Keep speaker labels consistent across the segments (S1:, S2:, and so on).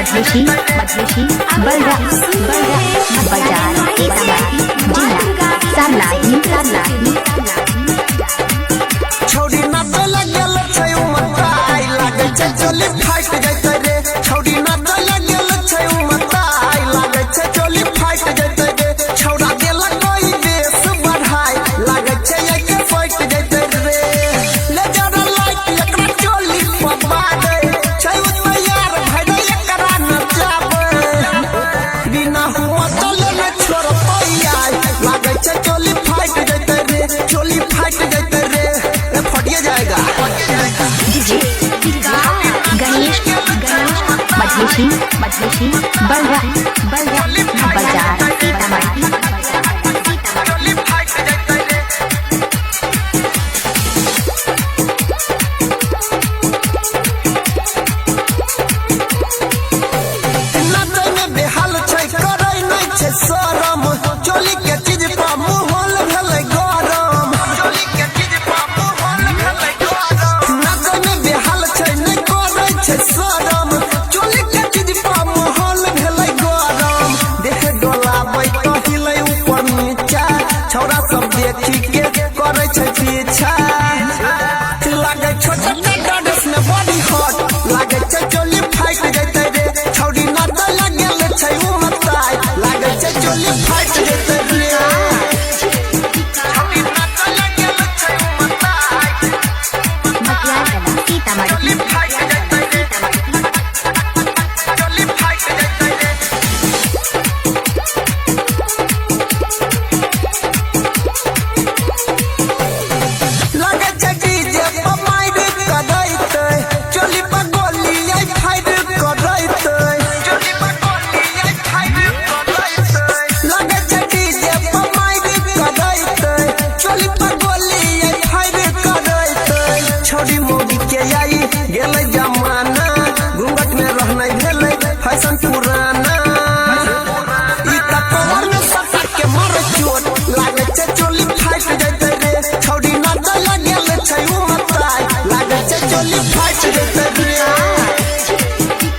S1: मधेशी बलरा बाजार जिला सालाही
S2: छौड़ी नाच लगल छै उमताई लागे छै चोली फाट जैते रे छौड़ी नाच लगल छै उमताई लागे छै चोली फाट जैते रे छौड़ा देला कोई बेस बढ़ाई लागे छै एके फाट जैते रे ले जरा लाइक एकरा चोली पबा दे छै उतना यार भइले एकरा नचाबे बिना हुआ चले न छोड़ पैया लागे छै चोली फाट जैते रे चोली फाट जैते रे फटिया जाएगा
S1: डीजे गणेश मधेशी बलरा बाजार
S2: नाचे में बेहाल छै करे नहीं छै शरम चोली के चीज पर मुहल भेलै गरम चोली के चीज पर मुहल भेलै गरम नाचे में बेहाल छै नहीं करे छै शरम चोली के चीज पर मुहल भेलै गरम देख डोलाबै कहिलै ऊपर नीचा छौड़ा सब देखी के करे छै पीछा लागे छोटा ड्रेस में बॉडी हॉट लागे छै चोली फाइट जैते रे छौड़ी नाच लगल छै उमताई लागे छै चोली फाइट जैते रे छौड़ी नाच लगल छै उमताई चोली फाइट जैते रे चोली फाइट जैते रे लागे छै डीजे पर माइर करैते चोली पर गोली आई फाइट करैते चोली पर गोली आई फाइट करैते लागे छै डीजे पर माइर करैते चोली पर गोली आई फाइट करैते छोड़ी मोगी के आई गेलै जमाना घूंघट में रहनै भेलै फैशन पुराना ई त कमर में सटा के मारे चोट लागे छै चोली फाइट जैते रे छौड़ी नाच लगल छै उमताई लागे छै चोली फाइट जैते रे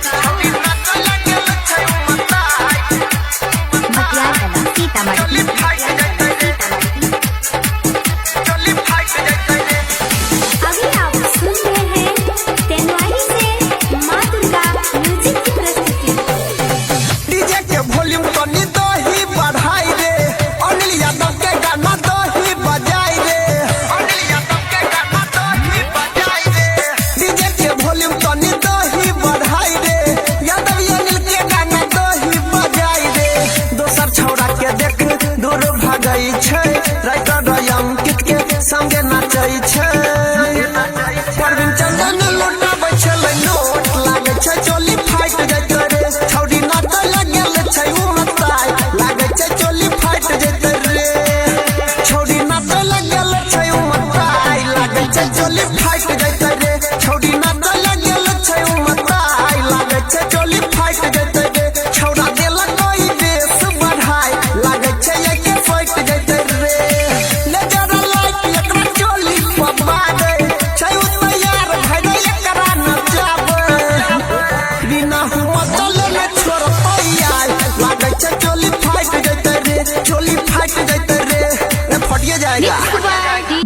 S2: छौड़ी नाच लगल छै उमताई चोली फाइट जैते रे चोली फाइट जैते रे
S3: अभी आप सुन रहे हैं तेनवारी से माँ दुर्गा म्यूजिक की प्रस्तुति।
S2: डीजे के वॉल्यूम तनी दही बढ़ाई रे अनिल यादव के गाना दही बजाई रे अनिल यादव के गाना दही बजाई रे डीजे के वॉल्यूम तनी दही बढ़ाई रे यादव अनिल के गाना दही बजाई रे दोसर छौड़ा के देख दूर भागई छै राइटर अंकित के संगे नाचै छै परवीन चंदन लुटाबै छलै नोट लागे छै चोली फाइट जैते रे छौड़ी नाच लगल छै उमताई लागे छै चोली फाइट जैते रे छौड़ी नाच लगल छै उमताई लागे छै चोली फाइट जैते रे छौड़ी नाच लगल छै उमताई लागे छै चोली फाइट जैते रे छौड़ा देला कोई बेस बढ़ाई लागे छै एके फाइट जैते रे ले जरा लाइक एकरा चोली पबा दे छै उतना यार भइले एकरा नचाबे बिना हुआ चले न छोड़ पैया लागे छै चोली फाइट जैते रे चोली फाइट जैते रे फटिया जाएगा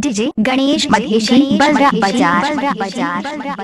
S1: डीजे गणेश मधेशी बलरा बाजार